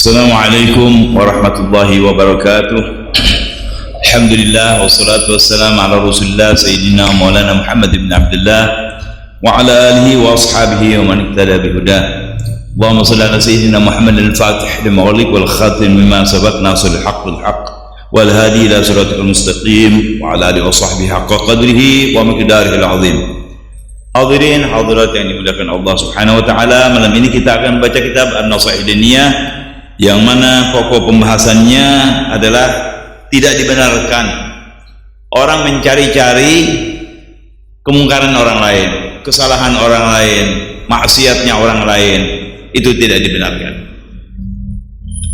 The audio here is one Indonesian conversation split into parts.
Assalamualaikum warahmatullahi wabarakatuh. Alhamdulillah wassalatu wassalamu ala Rasulillah Sayyidina Maulana Muhammad ibn Abdullah wa ala alihi wa ashabihi wa man iktada bihudah. Allahumma salli ala Sayyidina Muhammad al-Fatih lima ughliq wal khatim lima sabaq nasiril haqq bil haqq wal hadi ila siratal mustaqim wa ala alihi wa sahbihi haqqa qadrihi wa miqdarihil azim. Hadirin hadirat yang dimuliakan Allah Subhanahu wa taala, malam ini kita akan baca kitab An-Nasaih Diniyah yang mana pokok pembahasannya adalah tidak dibenarkan orang mencari-cari kemungkaran orang lain, kesalahan orang lain, maksiatnya orang lain, itu tidak dibenarkan.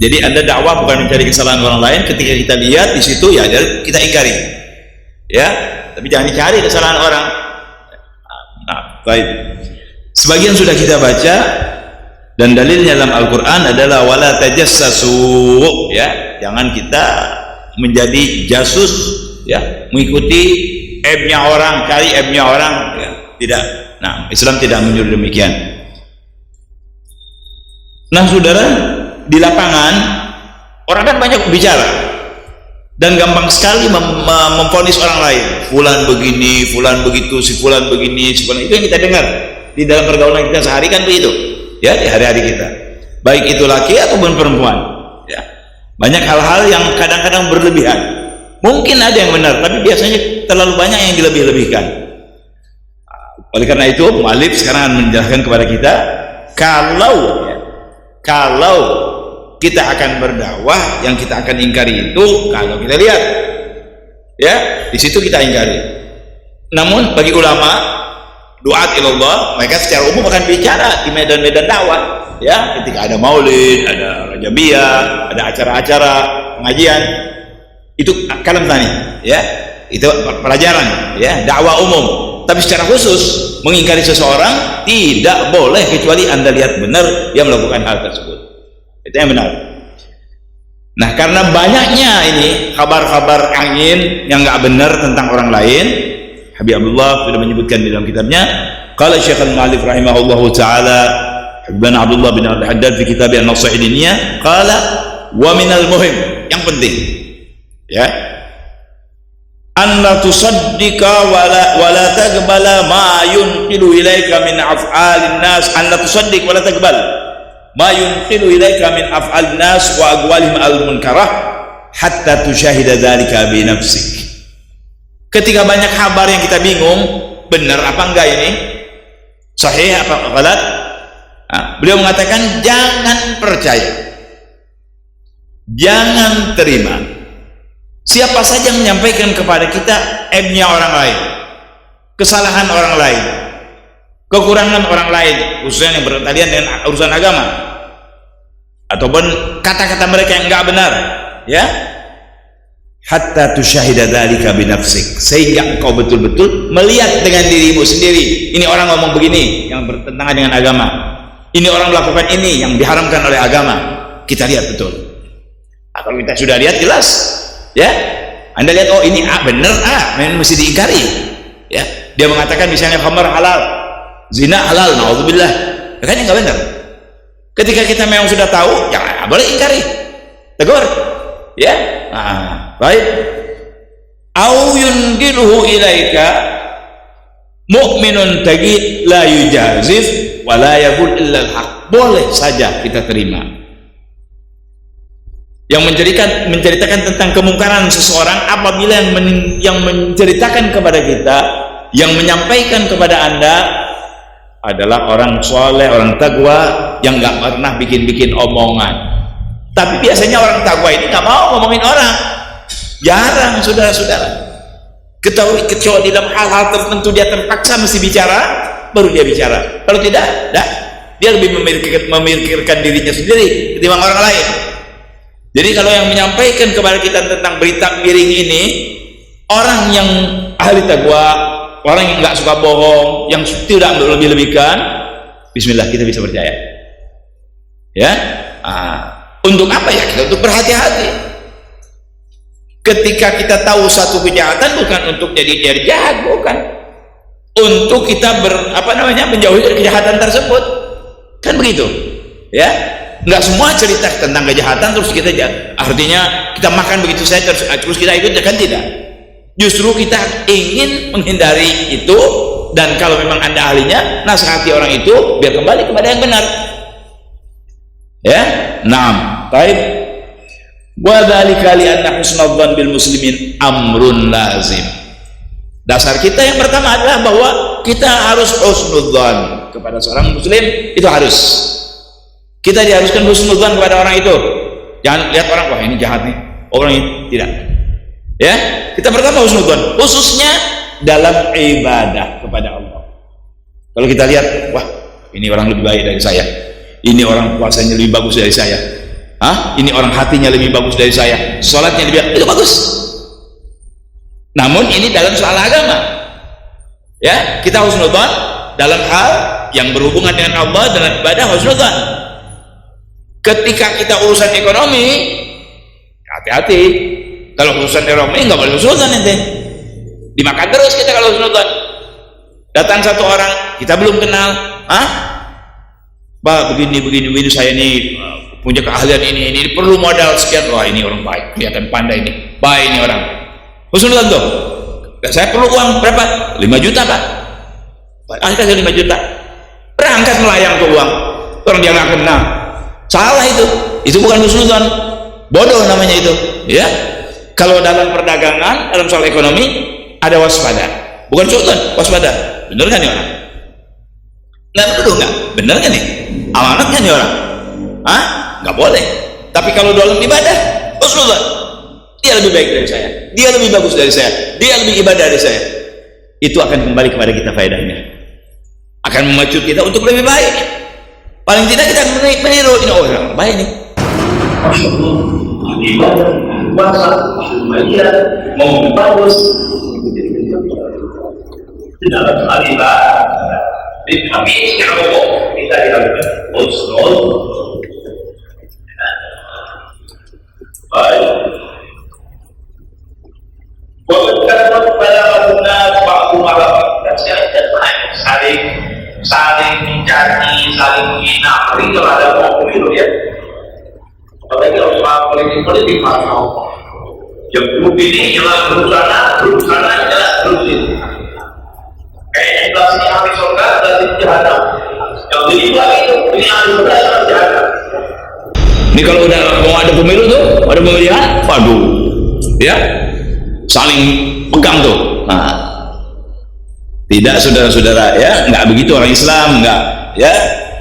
Jadi Anda dakwah bukan mencari kesalahan orang lain, ketika kita lihat di situ ya kita ingkari, ya, tapi jangan dicari kesalahan orang. Nah, baik. Sebagian sudah kita baca. Dan dalilnya dalam Al-Quran adalah wala tajassasu, ya, jangan kita menjadi jasus, ya, mengikuti aibnya orang, cari aibnya orang, ya, tidak. Nah, Islam tidak menyuruh demikian. Nah, saudara, di lapangan orang kan banyak bicara dan gampang sekali memvonis orang lain. Fulan begini, fulan begitu, si fulan begini, si fulan itu yang kita dengar di dalam pergaulan kita sehari kan begitu. Ya, di hari-hari kita, baik itu laki ataupun perempuan, ya, banyak hal-hal yang kadang-kadang berlebihan. Mungkin ada yang benar, tapi biasanya terlalu banyak yang dilebih-lebihkan. Oleh karena itu, mu'allif sekarang akan menjelaskan kepada kita, kalau kita akan berdakwah, yang kita akan ingkari itu, kalau kita lihat, ya, di situ kita ingkari. Namun bagi ulama duat ilallah, mereka secara umum akan bicara di medan-medan dakwah, ya, ketika ada maulid, ada rajabiyah, ada acara-acara pengajian, itu kalam tani, ya, itu pelajaran, ya, dakwah umum. Tapi secara khusus mengingkari seseorang tidak boleh kecuali Anda lihat benar dia melakukan hal tersebut, itu yang benar. Nah, karena banyaknya ini kabar-kabar angin yang nggak benar tentang orang lain, Habib Abdullah sudah menyebutkan di dalam kitabnya, qala Syekh al-Mu'allif rahimahullahu taala Ibn Abdullah bin Al-Haddad fi kitab An-Nasaih Diniyah, qala wa minal muhim, yang penting, ya, an la tusaddiqa wa la taqbala ma yunqilu ilaika min af'alin nas, an la tusaddiq wa la taqbal ma yunqilu ilaika min af'alin nas wa aqwalihim al-munkarah hatta tusyahida dzalika bi nafsik. Ketika banyak kabar yang kita bingung, benar apa enggak ini, sahih apa ghalat, nah, beliau mengatakan jangan percaya, jangan terima siapa saja yang menyampaikan kepada kita aibnya orang lain, kesalahan orang lain, kekurangan orang lain, khususnya yang berkaitan dengan urusan agama, ataupun kata-kata mereka yang enggak benar, ya, hatta tusyahida dzalika binafsik, sehingga engkau betul-betul melihat dengan dirimu sendiri, ini orang ngomong begini yang bertentangan dengan agama, ini orang melakukan ini yang diharamkan oleh agama, kita lihat betul. Kalau kita sudah lihat jelas, ya, Anda lihat, oh ini benar, memang mesti diingkari, ya. Dia mengatakan misalnya khamar halal, zina halal, naudzubillah, kan ini nggak benar. Ketika kita memang sudah tahu, ya boleh ingkari, tegur, ya. Nah, baik. Au yunqiluhu ilaika mu'minun taqi la yujazif wa la yaqul illa al-haq, boleh saja kita terima. Yang menceritakan tentang kemungkaran seseorang apabila yang menceritakan kepada kita, yang menyampaikan kepada Anda adalah orang soleh, orang taqwa yang nggak pernah bikin-bikin omongan. Tapi biasanya orang takwa ini nggak mau ngomongin orang, jarang, saudara-saudara. Ketahui kecuali dalam hal-hal tertentu dia terpaksa mesti bicara, baru dia bicara. Kalau tidak, dia lebih memikirkan dirinya sendiri ketimbang orang lain. Jadi kalau yang menyampaikan kepada kita tentang berita miring ini, orang yang ahli takwa, orang yang nggak suka bohong, yang tidak lebih-lebihkan, bismillah, kita bisa percaya, ya. Untuk apa ya? Kita untuk berhati-hati. Ketika kita tahu satu kejahatan, bukan untuk jadi jahat, bukan. Untuk kita menjauhi dari kejahatan tersebut, kan begitu, ya. Nggak semua cerita tentang kejahatan terus kita artinya kita makan begitu saja terus kita ikut, kan tidak. Justru kita ingin menghindari itu, dan kalau memang Anda ahlinya, nasihati orang itu biar kembali kepada yang benar. Ya, naam. Baik. Wa dzalika li anna husnudzan bil muslimin amrun lazim. Dasar kita yang pertama adalah bahwa kita harus husnudzan kepada seorang muslim, itu harus. Kita diharuskan husnudzan kepada orang itu. Jangan lihat orang, wah ini jahat nih, orang ini tidak. Ya, kita pertama husnudzan, khususnya dalam ibadah kepada Allah. Kalau kita lihat, wah ini orang lebih baik dari saya, ini orang puasanya lebih bagus dari saya, ini orang hatinya lebih bagus dari saya, sholatnya lebih, itu bagus. Namun ini dalam soal agama. Ya, kita husnudzan dalam hal yang berhubungan dengan Allah, dalam ibadah husnudzan. Ketika kita urusan ekonomi, hati-hati. Kalau urusan ekonomi nggak boleh husnudzan ente. Dimakan terus kita kalau husnudzan. Datang satu orang kita belum kenal, Pak begini saya ini punya keahlian ini perlu modal sekian. Wah ini orang baik, kelihatan pandai ini, baik ini orang. Husnudzan tuh. Saya perlu uang berapa? 5 juta Pak. Kasih 5 juta. Berangkat melayang ke uang. Orang dia nggak kenal. Salah itu bukan husnudzan, bodoh namanya itu. Ya, kalau dalam perdagangan, dalam soal ekonomi ada waspada, bukan husnudzan, waspada. Bener kan nih orang? Nggak perlu nggak? Bener kan nih? Amanat kan nih orang? Nggak boleh. Tapi kalau dalam ibadah, husnudzan, dia lebih baik dari saya, dia lebih bagus dari saya, dia lebih ibadah dari saya. Itu akan kembali kepada kita faedahnya, akan memacu kita untuk lebih baik. Paling tidak kita meniru ini, oh orang baik nih, masya Allah, ibadah, puasa, bahagia, mau bagus, dalam hal ibadah, di kami sekarang kita dilakukan husnul. Baik. Walaupun pada benar waktu malam saling mencaci, saling menghina, apalagi kalau ada mau pemilu ya, apalagi kalau soal politik mana yang grup ini jelas grup sana jelas grup ini, kayaknya jelas ini ahli surga, jelas ini jahanam, yang ini lagi itu ini ahli surga, jelas jahanam. Ini kalau udah mau ada pemilu tuh, ada pemilihan, waduh, ya saling pegang tuh. Nah, tidak saudara-saudara, ya nggak begitu orang Islam, nggak, ya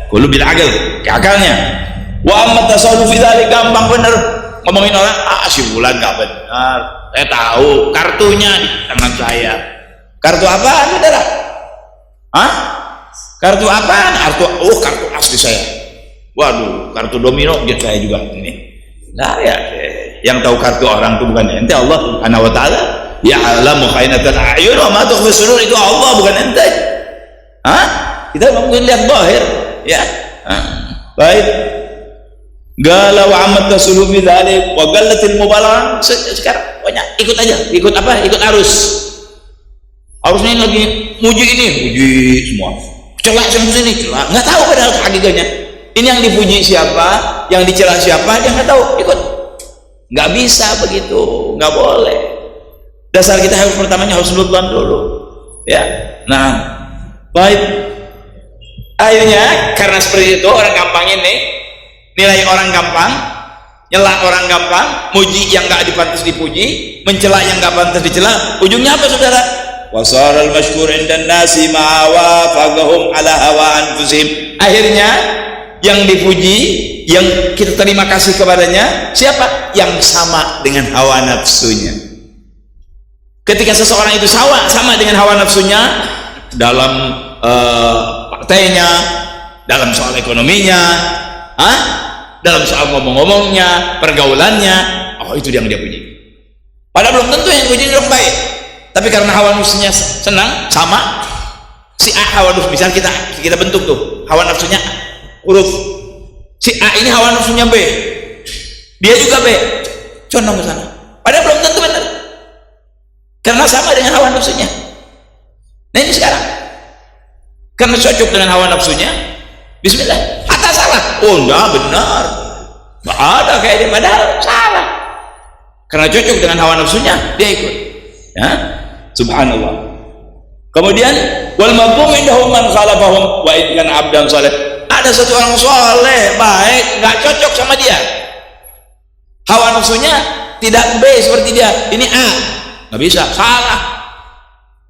qulu bil aql, akalnya. Wa amma tasawuf fi dzalik, gampang bener ngomongin orang, si bulan nggak benar, saya tahu kartunya di tangan saya. Kartu apaan saudara? Kartu apaan? Kartu asli saya. Waduh, kartu domino dia saya juga ini. Nah ya, yang tahu kartu orang itu bukan ente, Allah Subhanahu wa taala. Ya'lamu khainatal a'yun wa ma tukhfi sudur, itu Allah bukan ente. Kita mungkin lihat zahir, ya. Baik. Gala wa amat tasulu bi dzalik wa gallatil mubalaghah. Sekarang banyak ikut aja, ikut arus. Arusnya ini lagi muji semua. Celak sana sini, celak. Enggak tahu padahal hakikatnya. Ini yang dipuji siapa, yang dicela siapa, dia enggak tahu, ikut. Enggak bisa begitu, enggak boleh. Dasar kita harus pertamanya harus husnudzan dulu, ya. Nah, baik. Akhirnya karena seperti itu orang gampang ini, nilai orang gampang, nyela orang gampang, muji yang nggak dipantas dipuji, mencela yang nggak pantas dicela. Ujungnya apa saudara? Wasaral masyhur indan nasi ma'awa fagahum ala hawa anfusihim. Akhirnya yang dipuji, yang kita terima kasih kepadanya siapa? Yang sama dengan hawa nafsunya. Ketika seseorang itu sama dengan hawa nafsunya dalam partainya, dalam soal ekonominya, dalam soal ngomong-ngomongnya, pergaulannya, itu yang dia puji. Padahal belum tentu yang puji orang baik, tapi karena hawa nafsunya senang, sama si A hawa nafsu, misal kita bentuk tuh hawa nafsunya huruf si A ini hawa nafsunya B, dia juga B, condong ke sana. Padahal belum tentu benar, karena sama dengan hawa nafsunya. Nah ini sekarang karena cocok dengan hawa nafsunya, bismillah, atas salah. Oh enggak, benar. Enggak ada kayak dia, padahal salah. Karena cocok dengan hawa nafsunya, dia ikut. Ya, subhanallah. Kemudian wal maqum indahum man khalafahum wa in kana abdan saleh. Ada satu orang soleh, baik, nggak cocok sama dia. Hawa nafsunya tidak B seperti dia. Ini A, nggak bisa, salah.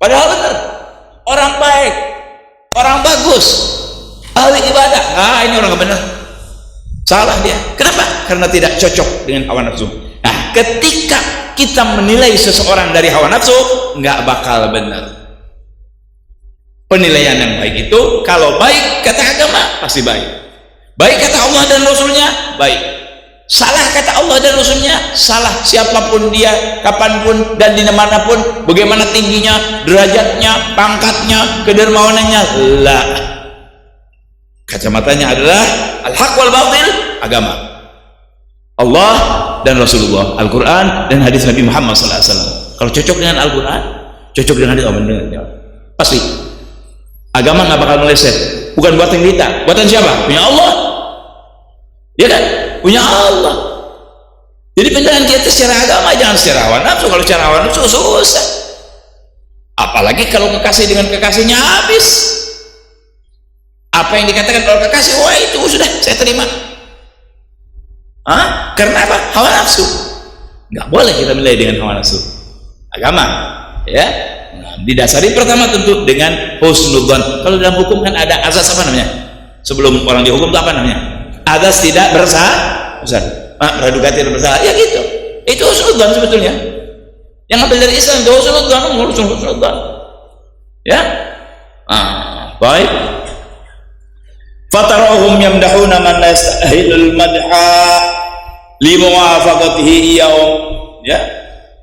Padahal benar. Orang baik, orang bagus, ahli ibadah. Ah, ini orang nggak benar. Salah dia. Kenapa? Karena tidak cocok dengan hawa nafsu. Nah, ketika kita menilai seseorang dari hawa nafsu, nggak bakal benar. Penilaian yang baik itu, kalau baik kata agama pasti baik, baik kata Allah dan Rasulnya baik, salah kata Allah dan Rasulnya salah. Siapapun dia, kapanpun dan dimanapun, bagaimana tingginya, derajatnya, pangkatnya, kedermawanannya, lah kacamatanya adalah al-haq wal batil, agama Allah dan Rasulullah, Al-Quran dan hadis Nabi Muhammad SAW. Kalau cocok dengan Al-Quran, cocok dengan hadis Allah, pasti agama nggak bakal meleset. Bukan buatan kita, buatan siapa? Punya Allah, ya kan? Punya Allah. Jadi penilaian kita secara agama, jangan secara hawa nafsu. Kalau secara hawa nafsu susah, apalagi kalau kekasih dengan kekasihnya habis. Apa yang dikatakan kalau kekasih, wah itu sudah saya terima. Hah? Karena apa? Hawa nafsu. Nggak boleh kita menilai dengan hawa nafsu. Agama, ya. Didasari pertama tentu dengan husnudzon. Kalau dalam hukum kan ada azas apa namanya? Sebelum orang dihukum itu apa namanya? Azas tidak bersalah, praduga tidak bersalah. Ya gitu. Itu husnudzon sebetulnya. Yang ambil dari Islam itu husnudzon. Ya. Baik. Fatarahum yamdahuna man la yastahilul madha limuwafaqatihi iyahum, ya,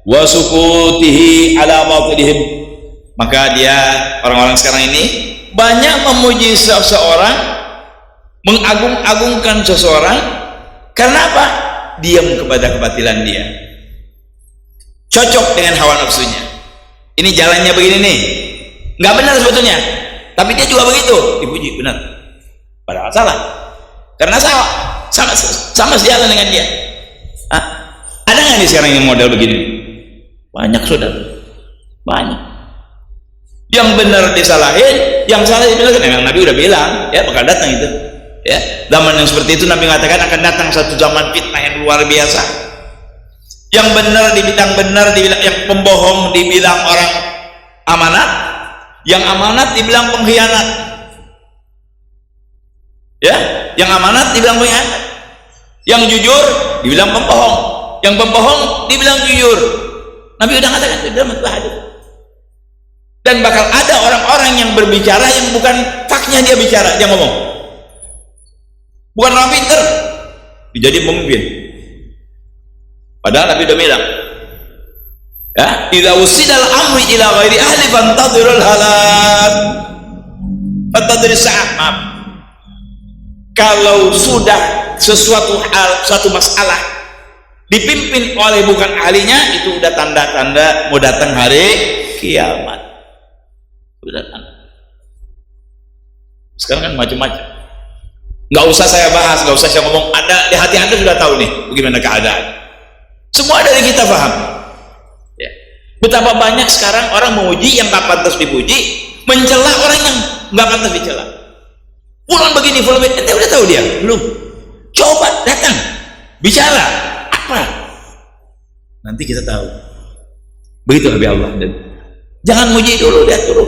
wa sukutihi ala batilihim. Maka dia, orang-orang sekarang ini banyak memuji seseorang, mengagung-agungkan seseorang. Karena apa? Diam kepada kebatilan dia, cocok dengan hawa nafsunya. Ini jalannya begini nih, nggak benar sebetulnya, tapi dia juga begitu, dipuji, benar, padahal salah. Karena sama sejalan dengan dia. Ada nggak nih sekarang yang model begini? Banyak, saudara, banyak. Yang benar disalahin, yang salah dibilangin. Memang Nabi udah bilang, ya bakal datang itu, ya zaman yang seperti itu. Nabi mengatakan akan datang satu zaman fitnah yang luar biasa. Yang benar dibilang benar, dibilang yang pembohong dibilang orang amanat, yang amanat dibilang pengkhianat, ya, yang amanat dibilang pengkhianat, yang jujur dibilang pembohong, yang pembohong dibilang jujur. Nabi udah mengatakan itu dalam hadis. Dan bakal ada orang-orang yang berbicara yang bukan faknya dia bicara, dia ngomong. Bukan orang pinter, dijadi pemimpin. Padahal Nabi udah bilang, ya, idza usidal amri ila ghairi ahli fantadhirul halak. Fantadhir sa'ah, maaf. Kalau sudah sesuatu hal, suatu masalah dipimpin oleh bukan ahlinya, itu udah tanda-tanda mau datang hari kiamat. Sekarang kan macam-macam, nggak usah saya bahas, nggak usah saya ngomong, ada di hati anda sudah tahu nih bagaimana keadaan. Semua dari kita paham, ya. Betapa banyak sekarang orang memuji yang nggak pantas dipuji, mencela orang yang nggak pantas dicela. Fulan begini, fulan begini, ente udah tahu dia belum? Coba datang bicara apa, nanti kita tahu. Begitu Nabi Allah. Dan jangan muji dulu, lihat dulu.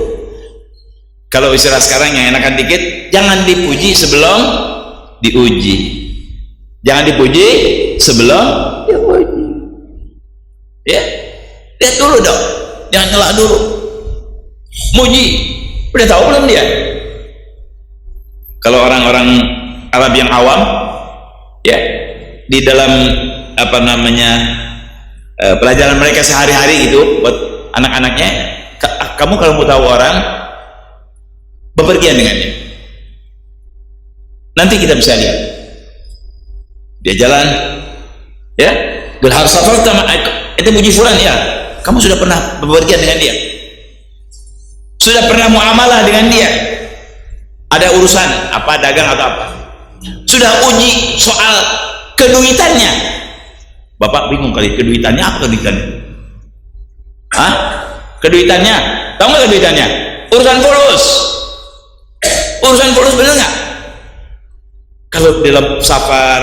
Kalau istilah sekarang yang enakan dikit, jangan dipuji sebelum diuji. Jangan dipuji sebelum diuji. Ya, lihat dulu dong, jangan nyela dulu. Muji, udah tahu belum dia? Kalau orang-orang Arab yang awam, ya, di dalam apa namanya pelajaran mereka sehari-hari itu buat anak-anaknya, kamu kalau mau tahu orang, bepergian dengannya. Nanti kita bisa lihat dia jalan, ya, gelhar safar sama itu muji fulan, ya, kamu sudah pernah bepergian dengan dia, sudah pernah muamalah dengan dia, ada urusan apa, dagang atau apa, Sudah uji soal keduitannya. Bapak bingung kali, keduitannya apa keduitannya? Hah? Keduitannya? Tahu nggak keduitannya? Urusan fulus. Urusan fulus bener nggak? Kalau dalam safar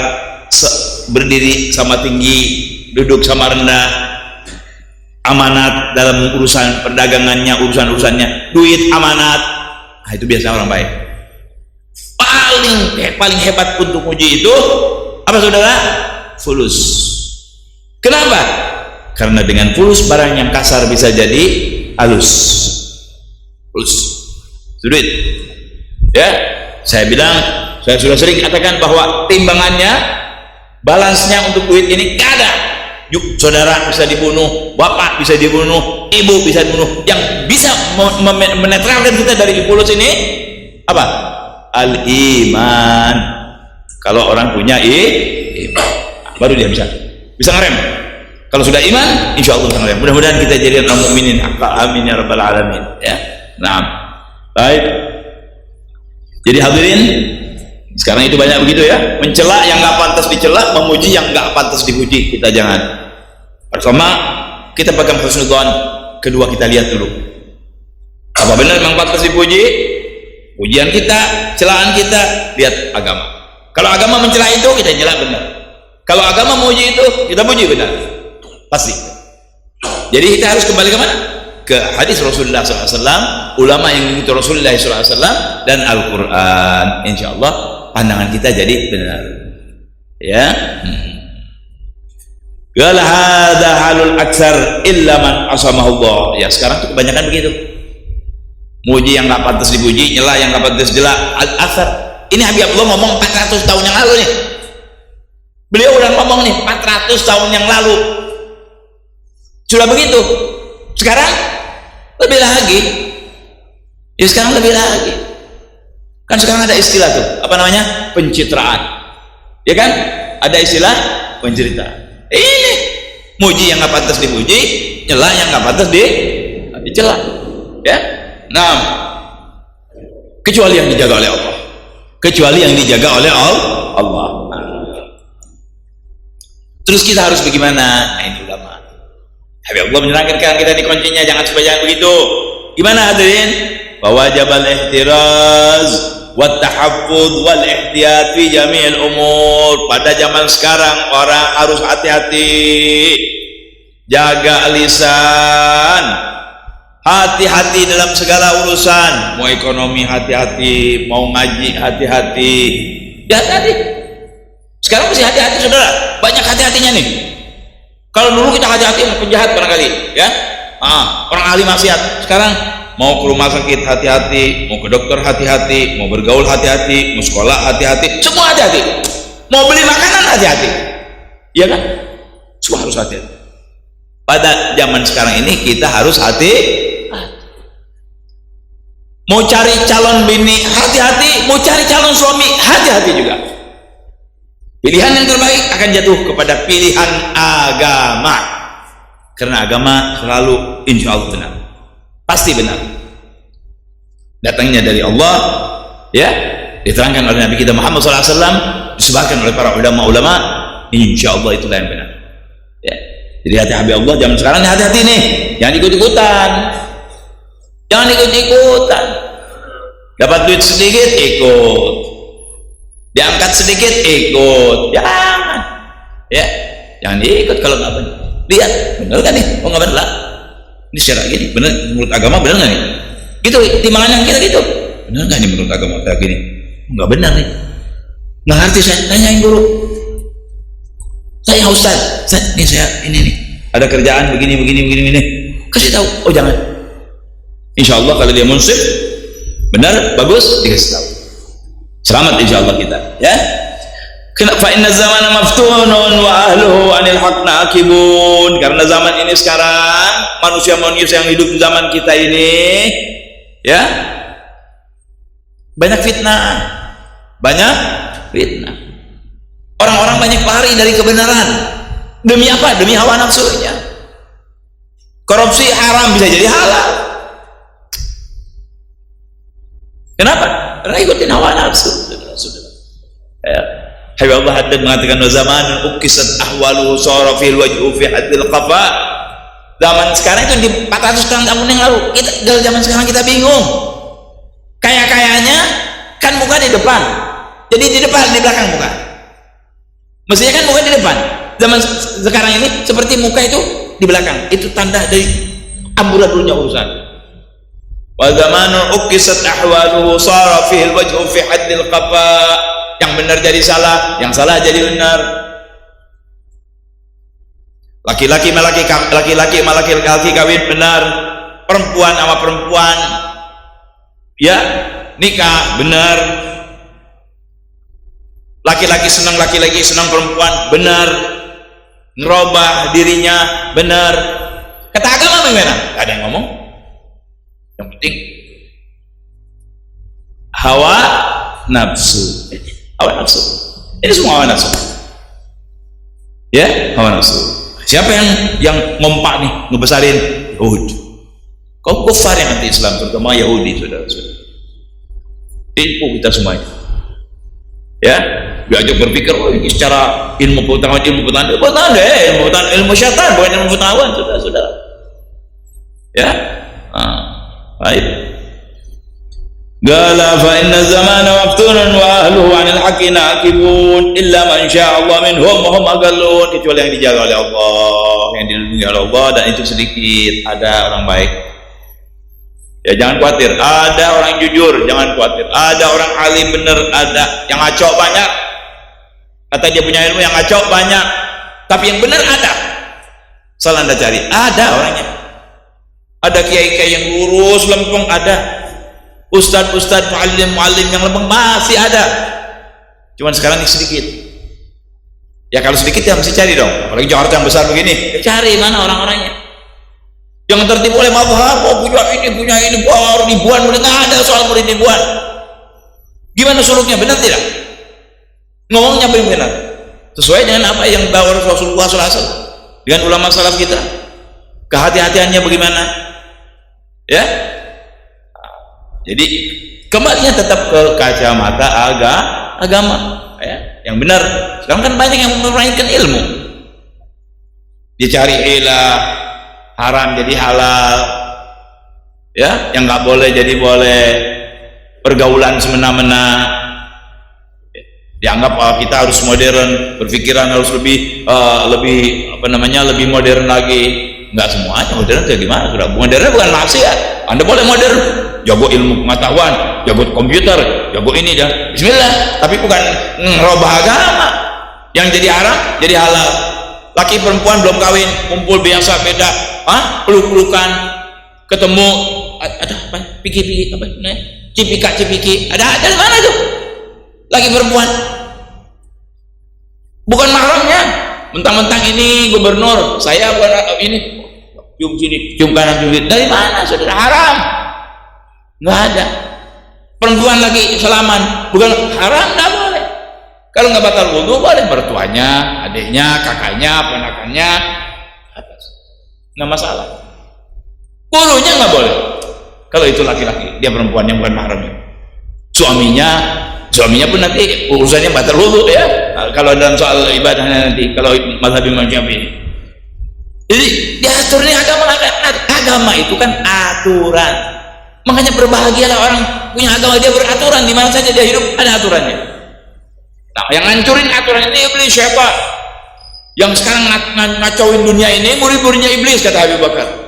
berdiri sama tinggi, duduk sama rendah, amanat dalam urusan perdagangannya, urusannya, duit amanat, nah, itu biasa orang baik. Paling hebat untuk uji itu apa saudara? Fulus. Kenapa? Karena dengan fulus barang yang kasar bisa jadi halus. Fulus duit ya. Saya bilang, saya sudah sering katakan bahwa timbangannya, balansnya untuk duit ini gak ada. Yuk, saudara bisa dibunuh, bapak bisa dibunuh, ibu bisa dibunuh. Yang bisa menetralkan kita dari fulus ini apa? Al-iman. Kalau orang punya iman, baru dia bisa ngerem. Kalau sudah iman, insya Allah bisa ngerem. Mudah-mudahan kita jadi orang mukminin. Amin ya rabbal alamin. Ya, nah, baik. Jadi hadirin, sekarang itu banyak begitu ya, mencela yang nggak pantas dicela, memuji yang nggak pantas dipuji. Kita jangan. Pertama, kita pegang husnudzon. Kedua, kita lihat dulu apa benar memang pantas dipuji. Pujian kita, celaan kita, lihat agama. Kalau agama mencela itu, kita nyela benar. Kalau agama memuji itu, kita puji benar. Pasti. Jadi kita harus kembali ke mana? Ke hadis Rasulullah SAW, ulama yang mengikuti Rasulullah SAW, dan Al-Quran. Insya Allah pandangan kita jadi benar. Ya. Qal hadza halul aksar illa man asamahullah. Ya, sekarang tuh kebanyakan begitu. Muji yang nggak pantas dipuji, nyela yang nggak pantas nyela. Al-aksar. Ini Habibullah ngomong 400 tahun yang lalu nih. Beliau udah ngomong nih 400 tahun yang lalu. Sudah begitu. Sekarang lebih lagi. Ya sekarang lebih lagi. Kan sekarang ada istilah tuh, apa namanya? Pencitraan. Ya kan? Ada istilah pencitraan. Ini muji yang nggak pantas dipuji, nyela yang nggak pantas dicela. Ya. Nah, kecuali yang dijaga oleh Allah. Kecuali yang dijaga oleh Allah. Terus kita harus bagaimana? Nah, ini ulama. Habib Allah menerangkan kita di kuncinya, jangan begitu. Gimana hadirin? Bahwa jabal ihtiraz wa tahaffuz wal ihtiyat fi jami'il umur. Pada zaman sekarang orang harus hati-hati, jaga lisan, hati-hati dalam segala urusan. Mau ekonomi hati-hati, mau ngaji hati-hati. Ya hati-hati. Sekarang mesti hati-hati saudara, banyak hati-hatinya nih. Kalau dulu kita hati-hati sama penjahat barangkali, ya, orang ahli maksiat. Sekarang mau ke rumah sakit hati-hati, mau ke dokter hati-hati, mau bergaul hati-hati, mau sekolah hati-hati, semua hati-hati. Mau beli makanan hati-hati, iya kan? Semua harus hati-hati. Pada zaman sekarang ini kita harus hati-hati. Mau cari calon bini hati-hati, mau cari calon suami hati-hati juga. Pilihan yang terbaik akan jatuh kepada pilihan agama, karena agama selalu insya Allah benar, pasti benar. Datangnya dari Allah, ya, diterangkan oleh Nabi kita Muhammad SAW, disebarkan oleh para ulama-ulama, insya Allah itulah yang benar. Ya. Jadi hati-hati Allah zaman sekarang, hati-hati nih, jangan ikut-ikutan, jangan ikut-ikutan. Dapat duit sedikit ikut, diangkat sedikit ikut, jangan, ya, jangan ikut kalau nggak benar. Lihat benar kan nih, oh nggak benar, ini secara gini benar menurut agama, benar nggak nih? Gitu timbangan yang kita gitu, benar nggak nih menurut agama kayak gini? Nggak benar nih, nggak ngerti. Saya tanyain dulu, saya Ustaz, nih saya ini nih ada kerjaan begini, kasih tahu. Oh jangan, insya Allah kalau dia munsif benar bagus dikasih tahu. Selamat insyaallah kita, ya. Fa inna zamana maftunun wa ahluhu anil haq nakibun. Karena zaman ini sekarang manusia-manusia yang hidup di zaman kita ini, ya, banyak fitnah. Orang-orang banyak lari dari kebenaran. Demi apa? Demi hawa nafsunya. Korupsi haram bisa jadi halal. Kenapa? Karena ikutin hawa nafsu. Ya. Habib Allah Haddad mengatakan zamanun ukisat ahwaluhu sara fil wajhu fi haddil qafa. Zaman sekarang itu di 400 tahun yang lalu, kita zaman sekarang kita bingung. Kayaknya kan muka di depan. Jadi di depan, di belakang muka. Mestinya kan muka di depan. Zaman sekarang ini seperti muka itu di belakang. Itu tanda dari amburadulnya urusan. Wa zamanun ukisat ahwaluhu sara fil wajhu fi haddil qafa. Yang benar jadi salah, yang salah jadi benar. Laki-laki kawin benar, perempuan sama perempuan ya nikah benar. Laki-laki senang perempuan benar, ngerubah dirinya benar. Kata agama bagaimana? Gak ada yang ngomong. Yang penting hawa nafsu. Ini semua hawa nafsu. Ya, hawa nafsu. Siapa yang ngompak nih, ngebesarin Yahudi? Kaum kufar yang anti Islam, terutama Yahudi, saudara-saudara. Tipu kita semuanya. Ya, diajak berpikir, oh ini secara ilmu pengetahuan, ilmu syaitan, bukan ilmu pengetahuan, saudara-saudara. Ya, baik. Qala fa inna zamana maftunun wa ahluhu 'anil haqqi naqibun illa man syaa Allah minhum wa hum aqallun, kecuali yang dijaga oleh Allah, yang dilindungi oleh Allah, dan itu sedikit. Ada orang baik. Ya jangan khawatir, ada orang jujur, jangan khawatir. Ada orang alim benar, ada yang ngaco banyak. Kata dia punya ilmu, yang ngaco banyak. Tapi yang benar ada. Salah Anda cari, ada orangnya. Ada kiai-kiai yang lurus, lempeng, ada. Ustadz, muallim yang lempeng masih ada. Cuman sekarang ini sedikit. Ya kalau sedikit ya mesti cari dong. Apalagi Jakarta yang besar begini, ya cari mana orang-orangnya. Jangan tertipu oleh mazhar, oh punya ini, wah ribuan, udah nggak ada soal murid ribuan. Gimana suluknya, benar tidak? Ngomongnya benar. Sesuai dengan apa yang bawa Rasulullah SAW dengan ulama salaf kita. Kehati-hatiannya bagaimana? Ya. Jadi kembalinya tetap ke kacamata agama, ya, yang benar. Sekarang kan banyak yang meraihkan ilmu. Dia cari ilah, haram jadi halal, ya, yang nggak boleh jadi boleh, pergaulan semena-mena. Dianggap kita harus modern, berpikiran harus lebih lebih modern lagi. Nggak semuanya modern itu gimana? Sudah modern bukan maksiat. Anda boleh modern, jago ilmu pengetahuan, jago komputer, jago ini dan bismillah, tapi bukan ngerubah agama. Yang jadi haram jadi halal. Laki perempuan belum kawin, kumpul biasa beda, peluk-pelukan, ketemu ada apa? Piki-piki apa? Cipika-cipiki. Ada mana itu? Laki perempuan. Bukan mahramnya. Mentang-mentang ini gubernur, saya bukan ini. Cium sini, cium kanan, cium sini. Dari mana saudara? Haram. Nggak ada. Perempuan lagi salaman, bukan haram, nggak boleh. Kalau nggak batal wudu boleh mertuanya, adiknya, kakaknya, ponakannya, nggak masalah. Gurunya nggak boleh. Kalau itu laki-laki, dia perempuan yang bukan mahramnya. Suaminya pun nanti urusannya batal wudu ya. Kalau dalam soal ibadahnya nanti, kalau mazhab Imam Syafi'i. Jadi diatur nih agama itu kan aturan. Makanya berbahagialah orang punya agama, dia beraturan, di mana saja dia hidup ada aturannya. Nah, yang ngancurin aturan ini iblis, syaitan. Yang sekarang ngacauin dunia ini murid-muridnya iblis, kata Habib Bakar.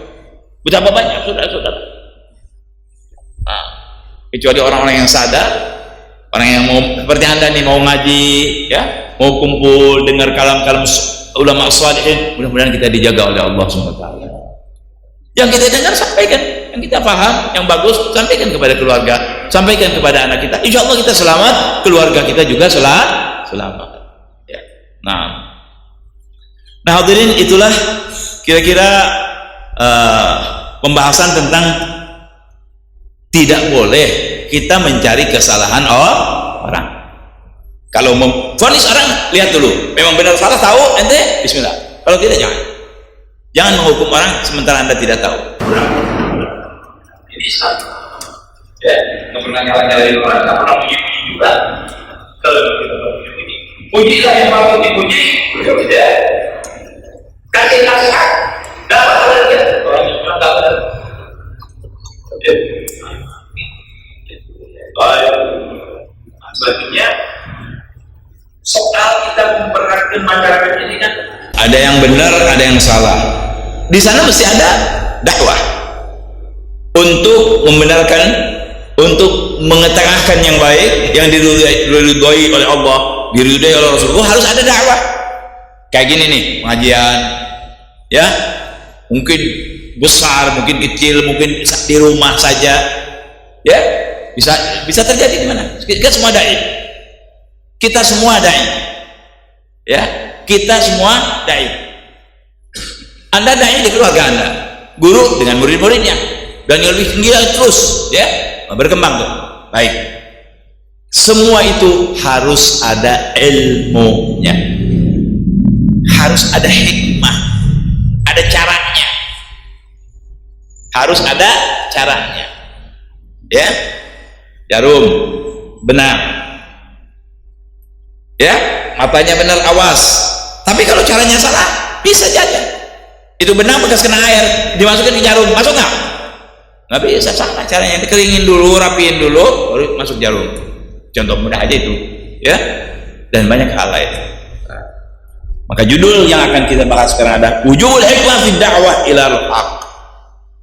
Betapa banyak saudara-saudara. Nah, kecuali orang-orang yang sadar, orang yang mau seperti Anda nih, mau ngaji, ya, mau kumpul dengar kalam-kalam ulama shalihin, mudah-mudahan kita dijaga oleh Allah SWT. Yang kita dengar sampaikan, yang kita paham, yang bagus sampaikan kepada keluarga, sampaikan kepada anak kita. Insya Allah kita selamat, keluarga kita juga selamat. Ya. Nah hadirin, itulah kira-kira pembahasan tentang tidak boleh kita mencari kesalahan orang. Kalau memvonis orang, lihat dulu, memang benar salah, tahu ente, bismillah. Kalau tidak, jangan menghukum orang sementara Anda tidak tahu. Ini Islam. Ya, nggak pernah nyala-nyalain orang, nggak pernah puji juga. Kalau kita puji, pujilah yang mau dipuji. Ya, kasih nasihat, dapat saja orang yang kurang dapat. Baik, selanjutnya soal kita memperhatikan masyarakat ini kan ada yang benar, ada yang salah. Di sana mesti ada dakwah untuk membenarkan, untuk mengetengahkan yang baik, yang diridhoi oleh Allah, diridhoi oleh Rasulullah. Harus ada dakwah. Kayak gini nih pengajian, ya mungkin besar, mungkin kecil, mungkin di rumah saja, ya bisa terjadi di mana? Kita semua dai, kita semua dai, ya kita semua dai. Anda dai di keluarga Anda, guru dengan murid-muridnya, dan yang lebih tinggi terus, ya berkembang tuh. Baik, semua itu harus ada ilmunya, harus ada hikmah, ada caranya, harus ada caranya, ya. Jarum benar, ya matanya benar, awas. Tapi kalau caranya salah, bisa jadi itu benang bekas kena air dimasukin ke jarum, masuk nggak bisa, salah caranya. Dikeringin dulu, rapiin dulu, baru masuk jarum. Contoh mudah aja itu, ya. Dan banyak hal lain. Maka judul yang akan kita bahas sekarang ada wujudul hikmah fi da'wah ilal haq.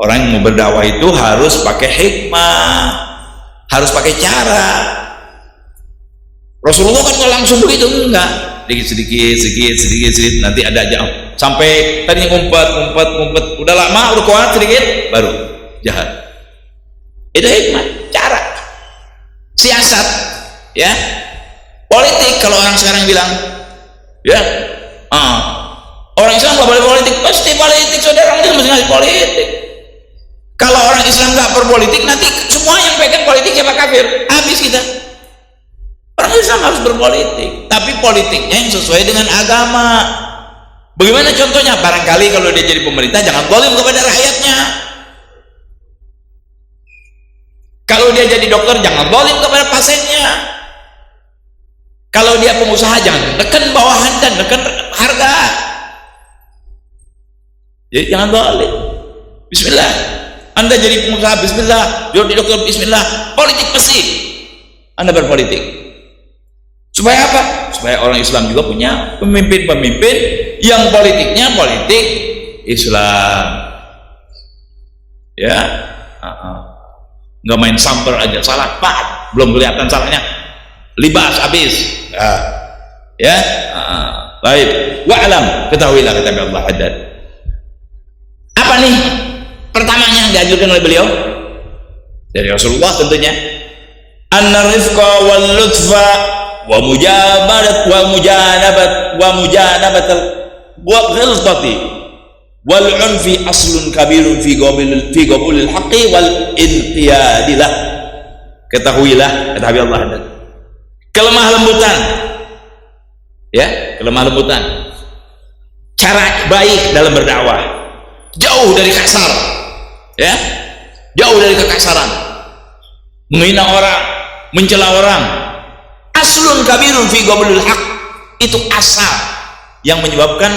Orang yang mau berdakwah itu harus pakai hikmah, harus pakai cara. Rasulullah kan nggak langsung begitu, enggak, sedikit, nanti ada aja sampai tadi ngumpet, udah lama, udah kuat sedikit, baru jahat. Itu hikmah, cara, siasat, ya. Politik, kalau orang sekarang bilang, ya, orang Islam nggak boleh politik, pasti politik, saudara, itu mesti ngasih politik. Kalau orang Islam nggak berpolitik, nanti semua yang pegang politik siapa kafir, habis kita. Orang Islam harus berpolitik, tapi politiknya yang sesuai dengan agama. Bagaimana contohnya? Barangkali kalau dia jadi pemerintah, jangan zalim kepada rakyatnya. Kalau dia jadi dokter, jangan zalim kepada pasiennya. Kalau dia pengusaha, jangan tekan bawahan dan tekan harga. Jadi jangan zalim. Bismillah. Anda jadi pengusaha, bismillah. Jadi dokter, bismillah. Politik pasti Anda berpolitik. Supaya apa? Supaya orang Islam juga punya pemimpin-pemimpin yang politiknya politik Islam, ya. Nggak main samper aja, salah pak, belum kelihatan salahnya, libas habis, ya. Baik, wa'lam, ketahuilah kata Allah Haddad. Apa nih pertamanya yang dianjurkan oleh beliau dari Rasulullah tentunya? Anna rifqa wal lutfa wa mujanabat wa ghilzati wal unfi aslun kabirun fi qabulil haqqi wal inqiyadilah. Ketahuilah, kata Habib Allah Haddad, kelemah lembutan, ya, kelemah lembutan, cara baik dalam berdakwah, jauh dari kasar, ya, jauh dari kekasaran, menghina orang, mencela orang. Aslun kabirun fi qabulil haq, itu asal yang menyebabkan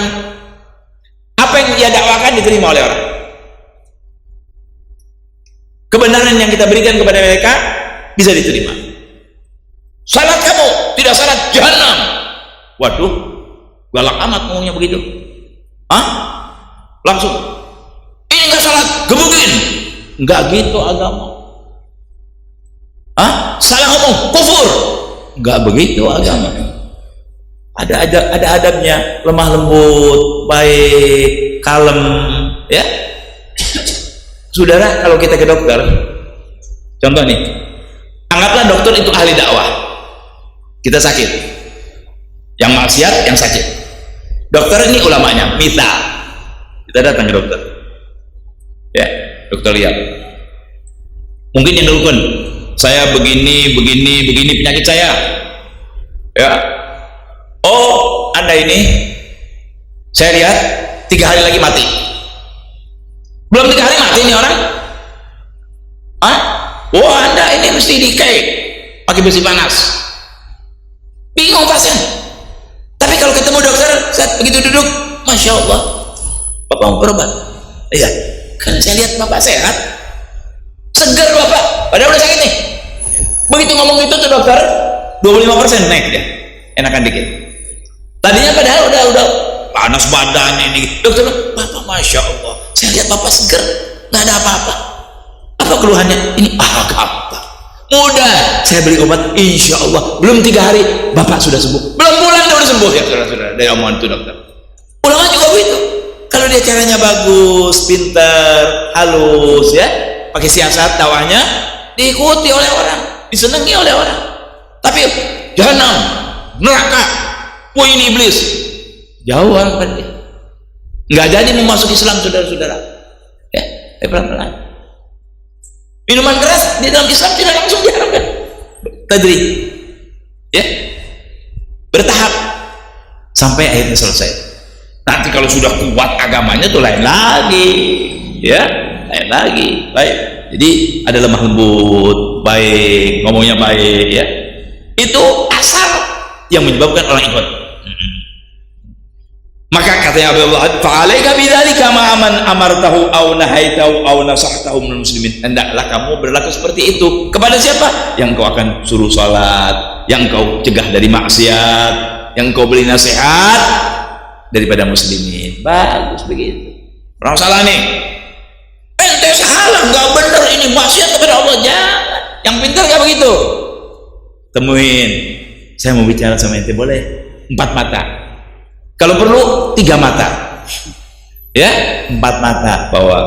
apa yang dia dakwakan diterima oleh orang. Kebenaran yang kita berikan kepada mereka bisa diterima. Salat kamu tidak salat, jahanam. Waduh, galak amat ngomongnya begitu. Langsung ini nggak salat, gebukin. Nggak gitu agama. Salah ngomong, kufur. Nggak begitu agama. Ada adabnya, lemah lembut, baik, kalem, ya. Saudara, kalau kita ke dokter, contoh nih, anggaplah dokter itu ahli dakwah. Kita sakit, yang maksiat, yang sakit. Dokter ini ulamanya, misal kita datang ke dokter, ya, dokter lihat, mungkin yang dukun, saya begini penyakit saya, ya. Oh, Anda ini saya lihat 3 hari lagi mati. Belum 3 hari mati nih orang. Wah, Anda ini mesti pakai besi panas. bingung pasien. Tapi kalau ketemu dokter, saat begitu duduk, masya Allah, bapak mau berobat. Iya, karena saya lihat bapak sehat, segar bapak, padahal udah sakit nih. Begitu ngomong itu tuh dokter, 25% naik dia, enakan dikit. Tadinya padahal udah panas badannya ini. Dokter, bapak masya Allah, saya lihat bapak segar, nggak ada apa-apa. Apa keluhannya? Ini apa? Mudah, saya beli obat, insya Allah belum 3 hari bapak sudah sembuh. Belum bulan udah sembuh ya saudara-saudara, dari omongan itu dokter. Ulama juga begitu. Kalau dia caranya bagus, pintar, halus ya, pakai siasat dakwahnya, diikuti oleh orang, disenangi oleh orang. Tapi jahanam, neraka, wah ini iblis, jauh orang pada dia. Nggak jadi memasuki Islam saudara-saudara. Ya, pelan-pelan. Minuman keras di dalam Islam tidak langsung diharamkan. Tadri, ya, bertahap sampai akhirnya selesai. Nanti kalau sudah kuat agamanya tuh lain lagi, ya, lain lagi. Baik. Jadi ada lemah lembut, baik, ngomongnya baik, ya. Itu asal yang menyebabkan orang ikut. Maka katanya Allah, fa'alaika bidzalika ma man amartahu aw nahaitahu aw nasahtahu minal muslimin. Hendaklah kamu berlaku seperti itu kepada siapa? Yang kau akan suruh salat, yang kau cegah dari maksiat, yang kau beri nasihat daripada muslimin. Bagus begitu. Orang salah nih. Ente salah, enggak benar ini maksiat kepada Allah. Jangan. Yang pintar enggak begitu. Temuin. Saya mau bicara sama ente, boleh? 4 mata. Kalau perlu 3 mata, ya, 4 mata bawa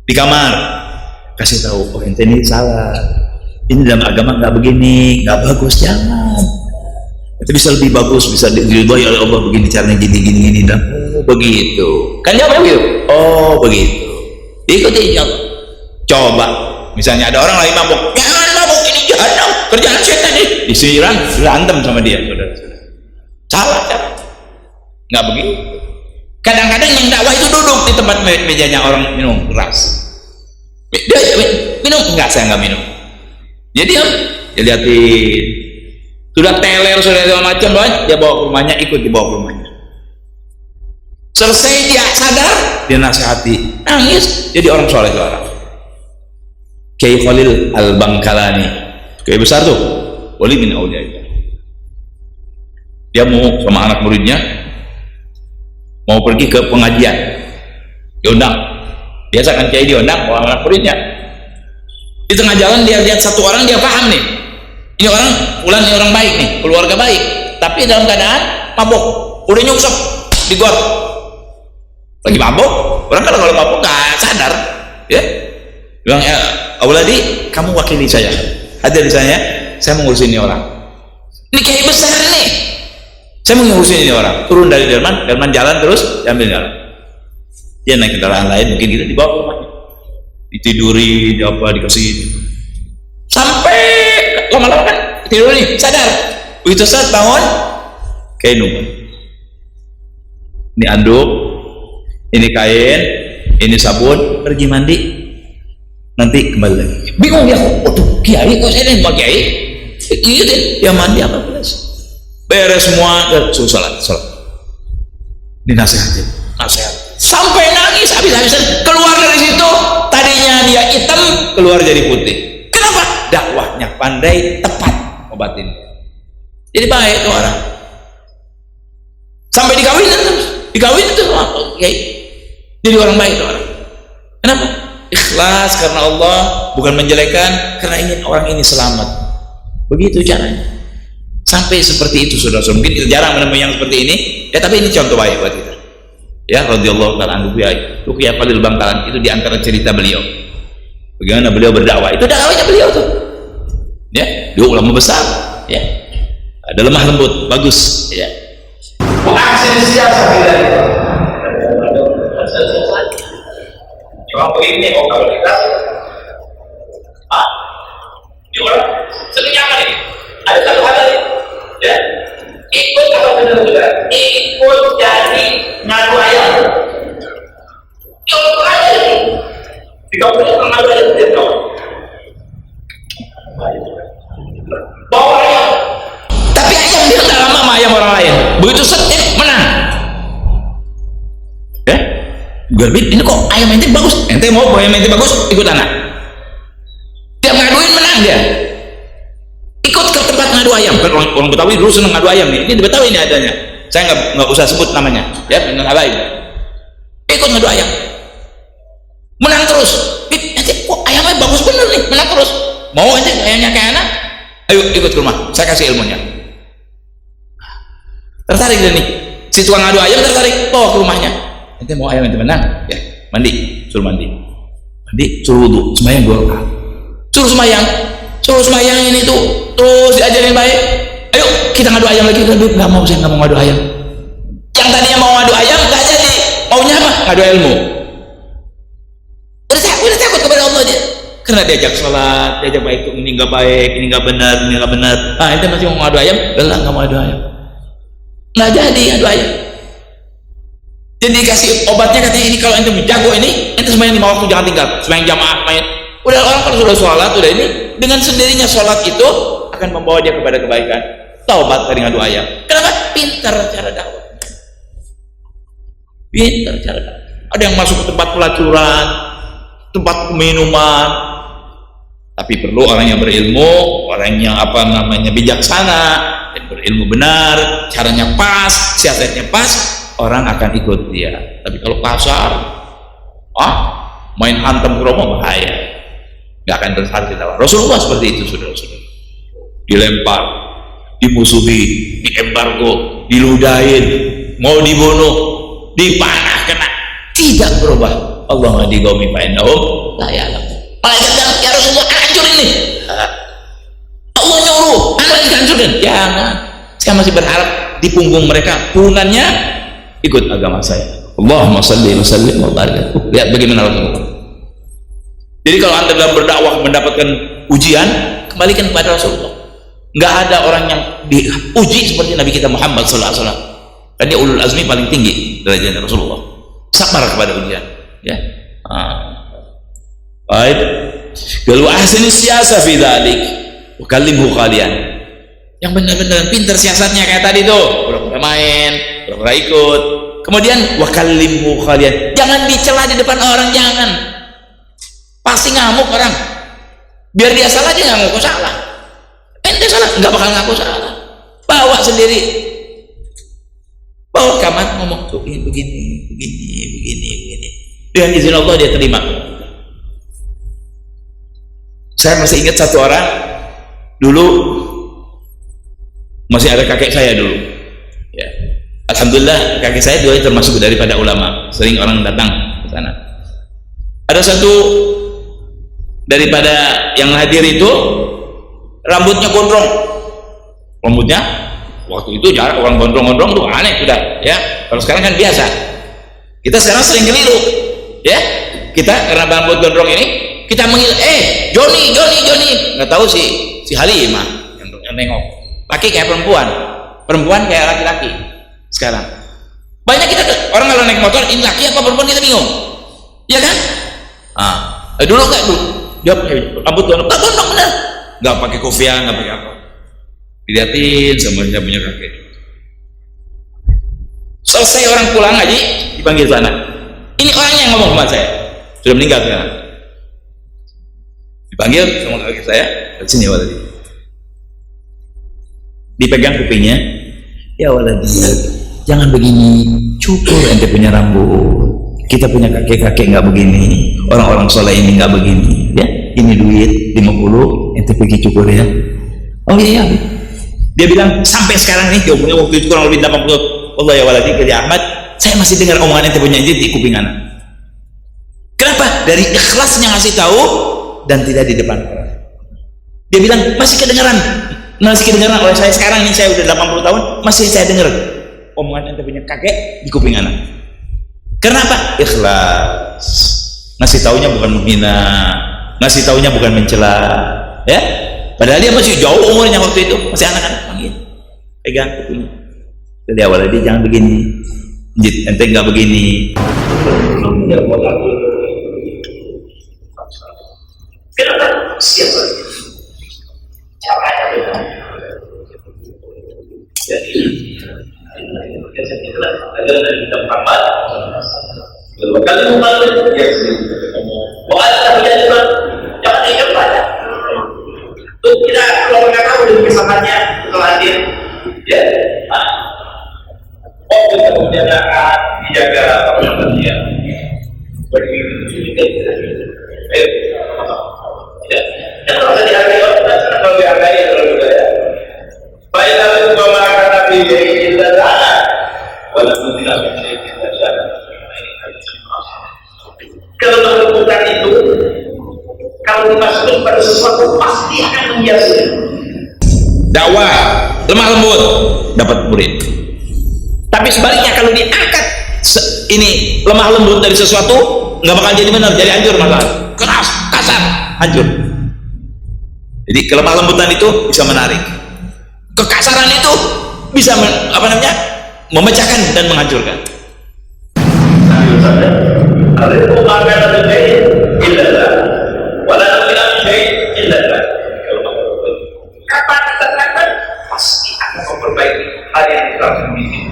di kamar, kasih tahu, oh ente ini salah, ini dalam agama nggak begini, nggak bagus, jangan. Itu bisa lebih bagus, bisa diridhoi oleh Allah begini caranya, gini dan begitu. Kan jawab begitu? Oh begitu. Ikuti Allah. Coba, misalnya ada orang lagi mabuk, jangan mabuk, ini jahanam, kerjaan setan nih. Disiram, berantem sama dia, saudara-saudara. Salah. Nggak begitu. Kadang-kadang yang dakwah itu duduk di tempat mejanya orang minum keras. Dia minum, enggak, saya nggak minum. Jadi dia liatin, sudah teler, sudah segala macam, dia bawa ke rumahnya, ikut dibawa ke rumahnya. Selesai dia sadar, dia nasihati, nangis, jadi orang soleh itu orang. Kiai Khalil Al-Bangkalani, kiai besar tuh, wali min auliya. Dia mau sama anak muridnya, mau pergi ke pengajian, diundang. Biasa kan kiai diundang, mau anak muridnya. Di tengah jalan dia lihat satu orang, dia paham nih, ini orang fulan, ini orang baik nih, keluarga baik, tapi dalam keadaan mabuk, udah nyungsep di got, lagi mabuk. Orang kalau mabuk nggak sadar, ya, bilang, ya Auladi, kamu wakili saya, hadir di saya mau ngurusin ini orang. Ini kiai besar nih, saya mau ngurusin ini orang. Turun dari delman jalan terus diambil jalan. Dia naik kendaraan lain, mungkin kita dibawa ke rumahnya, ditiduri, dikasih, sampai lama-lama kan tidur nih, sadar. Begitu saat bangun, kain numpan, ini anduk, ini kain, ini sabun, pergi mandi, nanti kembali lagi. Bingung dia, waduh kiai kok saya ini mau kiai? Iya deh, dia mandi apa beres semua, suruh salat. Dinasihatin, nasihat sampai nangis habis-habisan. Keluar dari situ, tadinya dia hitam, keluar jadi putih. Kenapa? Dakwahnya pandai, tepat obatin. Jadi baik itu orang. Sampai dikawin itu kiai. Jadi orang baik itu orang. Kenapa? Ikhlas karena Allah, bukan menjelekkan, karena ingin orang ini selamat. Begitu caranya. Sampai seperti itu, saudara-saudara. Mungkin kita jarang menemui yang seperti ini, ya, tapi ini contoh baik buat kita. Ya, radhiyallahu ta'ala anhu, Kiai Khalil Bangkalan, itu diantara cerita beliau. Bagaimana beliau berdakwah, itu dakwahnya beliau tuh. Ya, dia ulama besar, ya. Ada lemah lembut, bagus, ya. Aksi siasat kita. Cuma begini, kalau kita, di orang senang ini. Ada satu hal lagi, ya, ikut kalau benar-benar ikut jadi ngadu ayam. Ikut ayam ini, di kampung itu ngadu ayam dia tahu. Bawa ayam, tapi ayam begitu set menang. Ya, gue bilang ini kok ayam ente bagus, ente mau ayam ente bagus, ikut anak. Tiap ngaduin menang dia. Ikut ke tempat ngadu ayam. Kan orang Betawi dulu seneng ngadu ayam nih. Ini di Betawi ini adanya. Saya nggak usah sebut namanya, ya, dengan abaim. Ikut ngadu ayam, menang terus. Ente kok ayamnya bagus bener nih, menang terus. Mau ente ayamnya kayak anak? Ayo ikut ke rumah, saya kasih ilmunya. Tertarik dia nih, si tukang ngadu ayam tertarik, bawa ke rumahnya. Ente mau ayam ente menang, ya mandi, suruh mandi, suruh wudu, sembahyang 2 rakaat, suruh sembahyang ini tuh, terus diajarin baik. Ayo kita ngadu ayam lagi. Nggak mau, saya nggak mau ngadu ayam. Yang tadinya mau ngadu ayam nggak jadi, maunya apa? Ngadu ilmu. Udah takut kepada Allah dia, karena diajak sholat, diajak baik tuh, ini nggak baik, ini nggak benar, ini nggak benar. Ah, ente masih mau ngadu ayam? Nggak mau ngadu ayam. Nggak jadi ngadu ayam. Jadi dikasih obatnya, katanya ini kalau ente menjago ini, ente sembahyang 5 waktu jangan tinggal, sembahyang jamaah, main. Udah orang kalau sudah sholat, udah ini dengan sendirinya sholat itu akan membawa dia kepada kebaikan. Taubat dari ngadu ayam. Kenapa? Pintar cara dakwah. Pintar cara dakwah. Ada yang masuk ke tempat pelacuran, tempat minuman. Tapi perlu orang yang berilmu, orang yang bijaksana, dan berilmu benar, caranya pas, siasatnya pas, orang akan ikut dia. Tapi kalau kasar, main hantam kromo, bahaya. Nggak akan berhasil dakwah. Rasulullah seperti itu, saudara-saudara. Dilempar, dimusuhi, diembargo, diludahin, mau dibunuh, dipanah, kena, tidak berubah. Allah ngadi qaumi fa innahum la ya'lamun. Malaikat bilang, ya Rasulullah, hancur ini. Allah nyuruh, anak dihancurkan. Jangan. Saya masih berharap di punggung mereka, pungannya ikut agama saya. Allahumma salli wa sallim wa barik. Lihat bagaimana Rasulullah. Jadi kalau anda dalam berdakwah mendapatkan ujian, kembalikan kepada Rasulullah. Nggak ada orang yang diuji seperti Nabi kita Muhammad SAW. Dan dia ulul azmi paling tinggi derajatnya Rasulullah. Sabar kepada ujian. Ya. Baik. Kalau ahsini siasa fi dzalik, ukallimhu khalian. Yang benar-benar pintar siasatnya kayak tadi tuh, pura-pura main, pura-pura ikut. Kemudian wakallimhu khalian. Jangan dicela di depan orang, jangan. Pasti ngamuk orang. Biar dia salah, dia nggak ngaku salah. Ente salah, nggak bakal ngaku salah. Bawa sendiri, bawa kamar, ngomong tuh begini. Dengan izin Allah dia terima. Saya masih ingat satu orang dulu, masih ada kakek saya dulu. Ya. Alhamdulillah kakek saya dulu termasuk daripada ulama. Sering orang datang ke sana. Ada satu daripada yang hadir itu rambutnya gondrong. Rambutnya waktu itu jarak orang gondrong-gondrong tuh aneh sudah, ya. Kalau sekarang kan biasa. Kita sekarang sering keliru, ya. Kita karena rambut gondrong ini kita manggil, Joni, nggak tahu si Halimah yang nengok. Laki kayak perempuan kayak laki-laki. Sekarang banyak kita orang kalau naik motor, ini laki apa perempuan kita bingung, ya kan? Dulu nggak dulu dia rambut gondrong benar, nggak pakai kopiah, nggak pakai apa, dilihatin sama dia punya kakek. Selesai orang pulang haji dipanggil sana, ini orangnya yang ngomong sama saya, sudah meninggal sekarang. Dipanggil sama kakek saya, sini waladi, dipegang kupingnya, ya waladi, jangan begini, cukur ente punya rambut. Kita punya kakek-kakek nggak begini, orang-orang soleh ini nggak begini, ya. Ini duit 50, ente pergi cukur ya. Oh iya, dia bilang sampai sekarang nih, dia punya waktu itu kurang lebih 80. Allah ya waladi kerja Ahmad, saya masih dengar omongan ente punya di kuping anak. Kenapa? Dari ikhlasnya ngasih tahu dan tidak di depan orang. Dia bilang masih kedengaran oleh saya sekarang ini, saya udah 80 tahun masih saya dengar omongan ente punya kakek di kuping anak. Kenapa? Ikhlas. Ngasih taunya bukan menghina, ngasih taunya bukan mencela, ya. Padahal dia masih jauh umurnya waktu itu, masih anak-anak, panggil, pegang kupingnya. Jadi awalnya dia jangan begini, ente nggak begini. Kenapa? Siapa? Caranya benar. Jadi Muhammad. Kalau Muhammad ya wa'ala billahi jangan ingat pada itu kita kalau nggak tahu dari kesahannya setelah hadir ya kita dijaga apa namanya ya kalau dihargai orang kalau dihargai kalau juga ya baik itu memakan nabi illa ta'ala walaupun tidak menjadi tidak kalau melakukan itu kalau dimasukkan pada sesuatu pasti akan menghiasi dakwah lemah lembut dapat murid. Tapi sebaliknya kalau diangkat ini lemah lembut dari sesuatu nggak bakal jadi benar, jadi hancur masalah, keras kasar hancur. Jadi kelemah lembutan itu bisa menarik, kekasaran itu bisa memecahkan dan menghancurkan. Al-rizqu ma kana bi syai'in illa Allah wa la nafila bi syai'in illa Allah. Kapan dikatakan pasti akan memperbaiki hal yang kita miliki.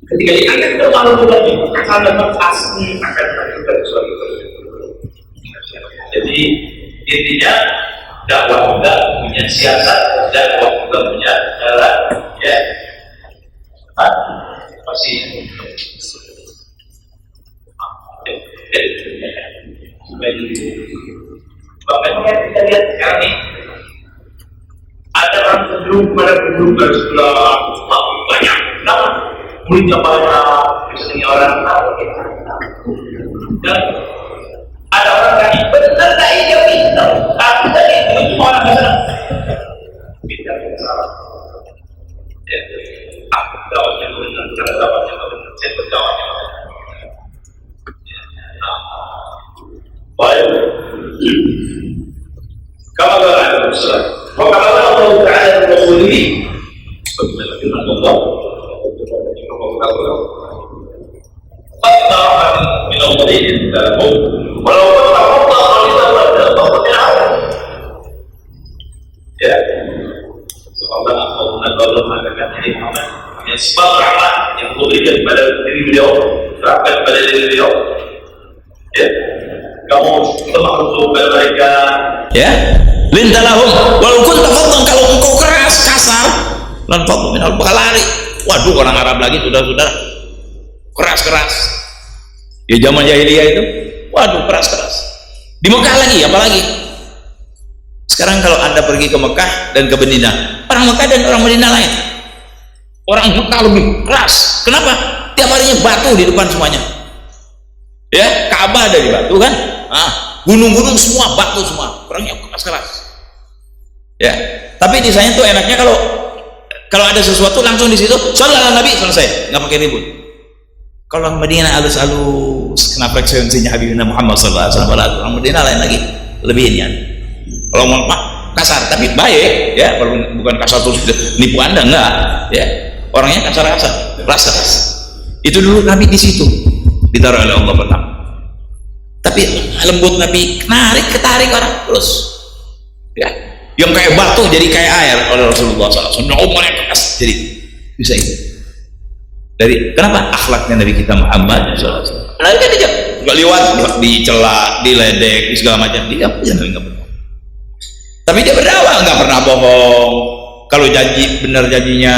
Ketika diangkat ke malu lagi akan dapat pasti akan menghasilkan sesuatu. Jadi intinya dakwah juga punya siasat, dakwah juga punya cara ya. Masih bahkan kita lihat sekarang ini ada orang cenderung pada berubah setelah banyak nama muridnya banyak misalnya orang tahu dan ada orang lagi benar tak dia pintar tapi tadi itu orang benar pintar salah ya aku jawabnya benar cara jawabnya benar saya berjawabnya baik kama qala Rasulullah wa kama qala Allah ta'ala Rasulih bagaimana Allah min al-qadid walau Allah ya Allah mengatakan ini Muhammad yang sebab rahmat yang diberikan kepada diri beliau rahmat kepada diri beliau ya kamu telah mencoba mereka ya lintalahum walau kunta faddan kalau engkau keras kasar lan faddu minal bakal lari. Waduh orang Arab lagi saudara-saudara keras ya zaman jahiliyah itu waduh keras di Mekah lagi apalagi sekarang kalau anda pergi ke Mekah dan ke Madinah orang Mekah dan orang Madinah lain orang Mekah lebih keras kenapa tiap harinya batu di depan semuanya ya Ka'bah ada di batu kan gunung-gunung semua batu semua orangnya keras ya tapi di sana tuh enaknya kalau ada sesuatu langsung di situ sallallahu Nabi selesai nggak pakai ribut. Kalau orang Madinah halus kena frekuensinya Habibina Muhammad sallallahu alaihi wasallam orang Madinah lain lagi lebih inian kalau mau kasar tapi baik ya kalau bukan kasar terus nipu anda enggak ya orangnya kasar keras itu dulu Nabi di situ ditaruh oleh Allah pertama tapi lembut Nabi ketarik orang terus ya yang kayak batu jadi kayak air oleh Rasulullah SAW keras jadi bisa itu dari kenapa akhlaknya Nabi kita Muhammad SAW nah, kan dia nggak liwat dicela diledek segala macam dia Nabi nggak pernah tapi dia berdakwah nggak pernah bohong kalau janji benar janjinya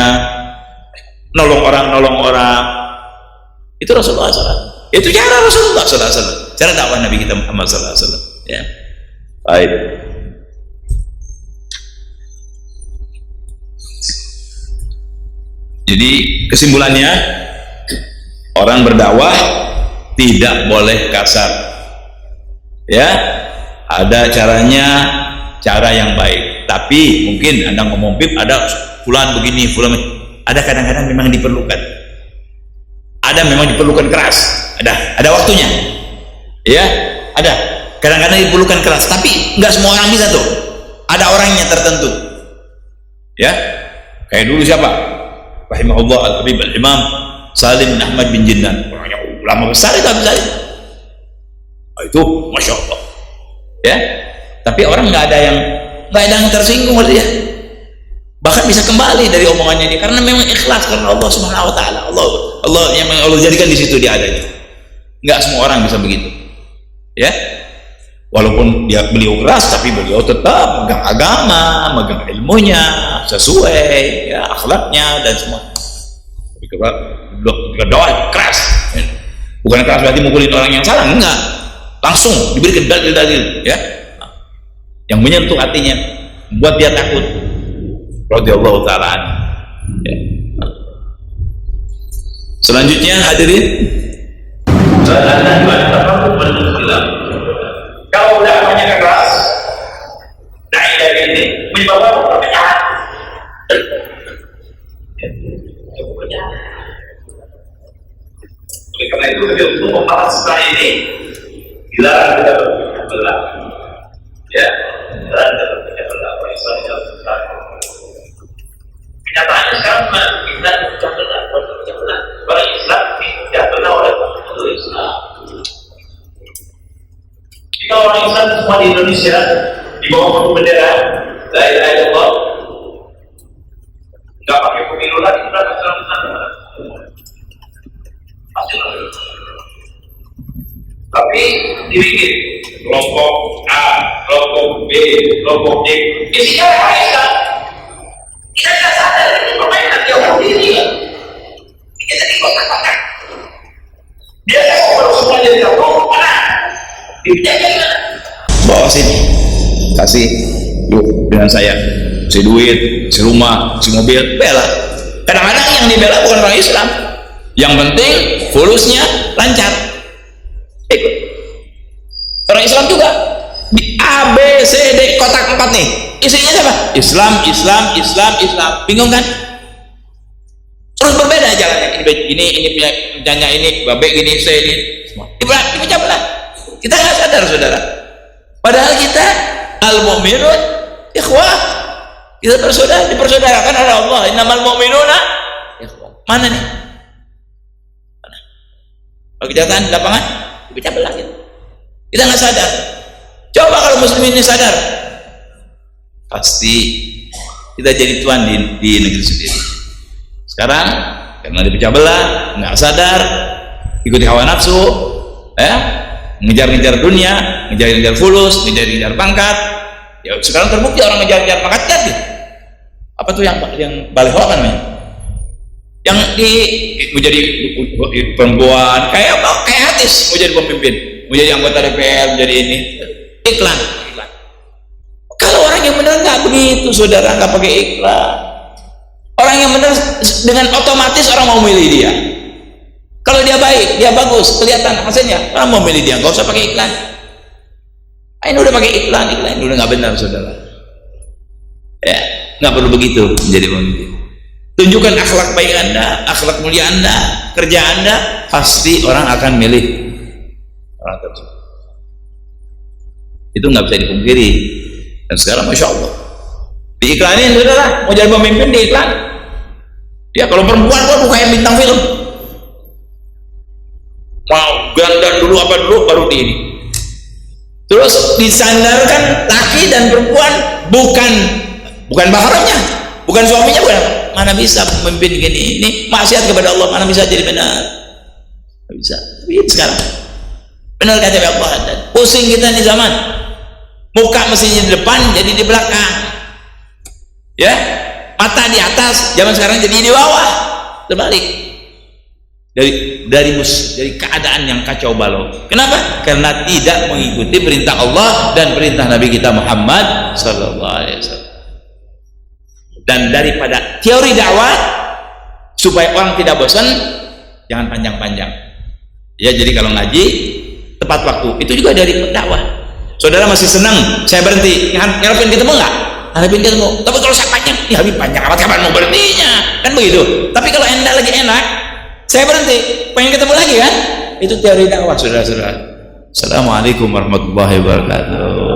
nolong orang itu Rasulullah SAW itu cara Rasulullah SAW cara dakwah Nabi kita Muhammad SAW ya baik. Jadi kesimpulannya orang berdakwah tidak boleh kasar ya ada caranya cara yang baik tapi mungkin anda ngomong bib ada fulan begini fulan ada kadang-kadang memang diperlukan keras ada waktunya ya ada kadang-kadang diperlukan keras tapi nggak semua orang bisa tuh ada orangnya tertentu ya kayak dulu siapa rahimahullah al-habib al-imam Salim bin Ahmad bin Jinnan orangnya ulama besar itu Habib Salim itu Masya Allah ya tapi orang nggak ada yang tersinggung oleh dia bahkan bisa kembali dari omongannya dia karena memang ikhlas karena Allah Subhanahu wa taala. Allah yang Allah jadikan di situ dia adanya. Enggak semua orang bisa begitu. Ya. Walaupun beliau keras tapi beliau tetap megang agama, megang ilmunya sesuai ya akhlaknya dan semua. Doa keras. Bukan keras berarti mukulin orang yang salah, enggak. Langsung diberikan dalil-dalil ya. Yang menyentuh hatinya, buat dia takut. Radhiyallahu taala. Ya. Selanjutnya hadirin, kalau dakwahnya keras, dai dari ini membawa perpecahan. Oleh karena itu untuk membahas setelah ini dilarang kita berpecah belah. Ya, dilarang kita berpecah belah. Kenyataannya sekarang kita berpecah belah. Orang Islam tidak belah oleh orang Islam. Jika orang Islam semua di Indonesia di bawah satu bendera la ilaha illallah, nggak pakai pemilu lagi, sudah Islam pasti. Tapi dibikin kelompok A, kelompok B, kelompok D, isinya orang Islam. Kita tidak sadar ini permainan dia orang ini. Kita jadi kotak-kotak. Biasa kalau semua jadi satu, mana? Bawa sini, kasih yuk dengan saya, si duit, si rumah, si mobil, bela. Kadang-kadang yang dibela bukan orang Islam, yang penting fulusnya lancar. Ikut. Orang Islam juga di A, B, C, D kotak 4 nih, isinya siapa? Islam, Islam, Islam, Islam. Bingung kan? Terus berbeda jalannya. Ini punya ini, babe gini, C ini, semua. Dipecah belah. Kita nggak sadar saudara, padahal kita al-mu'minun ikhwah, kita dipersaudarakan oleh Allah. Innamal mu'minuna ikhwah. Mana nih? Mana? Kalau kenyataan di lapangan dipecah belah gitu. Kita nggak sadar. Coba kalau muslim ini sadar, pasti kita jadi tuan di negeri sendiri. Sekarang karena dipecah belah, nggak sadar, ikuti hawa nafsu, ya. Ngejar-ngejar dunia, ngejar-ngejar fulus, ngejar-ngejar pangkat. Ya sekarang terbukti orang ngejar-ngejar pangkat jadi. Apa tuh yang baleho apa namanya? Yang mau jadi perempuan, kayak artis, mau jadi pemimpin, mau jadi anggota DPR, menjadi ini iklan. Kalau orang yang benar nggak begitu, saudara, nggak pakai iklan. Orang yang benar dengan otomatis orang mau milih dia. Kalau dia baik, dia bagus, kelihatan hasilnya, orang mau milih dia, nggak usah pakai iklan. Ini udah pakai iklan ini udah nggak benar, saudara. Ya, nggak perlu begitu menjadi pemimpin. Tunjukkan akhlak baik Anda, akhlak mulia Anda, kerja Anda, pasti orang akan milih orang tersebut. Itu nggak bisa dipungkiri. Dan sekarang masya Allah, diiklanin, saudara, mau jadi pemimpin diiklan. Ya kalau perempuan kok bukan yang bintang film. Mau ganda dulu apa dulu baru di ini. Terus disandarkan laki dan perempuan bukan mahramnya, bukan suaminya, bukan. Mana bisa memimpin gini, ini maksiat kepada Allah, mana bisa jadi benar? Tidak bisa. Tapi sekarang benar kata Allah, dan pusing kita di zaman. Muka mestinya di depan, jadi di belakang. Ya, mata di atas, zaman sekarang jadi di bawah, terbalik. Dari keadaan yang kacau balau. Kenapa? Karena tidak mengikuti perintah Allah dan perintah Nabi kita Muhammad sallallahu alaihi wasallam. Dan daripada teori dakwah supaya orang tidak bosan, jangan panjang-panjang. Ya, jadi kalau ngaji tepat waktu, itu juga dari dakwah. Saudara masih senang saya berhenti, ngarepin ketemu nggak? Ngarepin ketemu. Tapi kalau saya panjang, ya habis panjang amat, kapan mau berhentinya? Kan begitu. Tapi kalau Anda lagi enak, saya berhenti, pengen ketemu lagi kan? Itu teori dakwah, saudara-saudara. Assalamualaikum warahmatullahi wabarakatuh.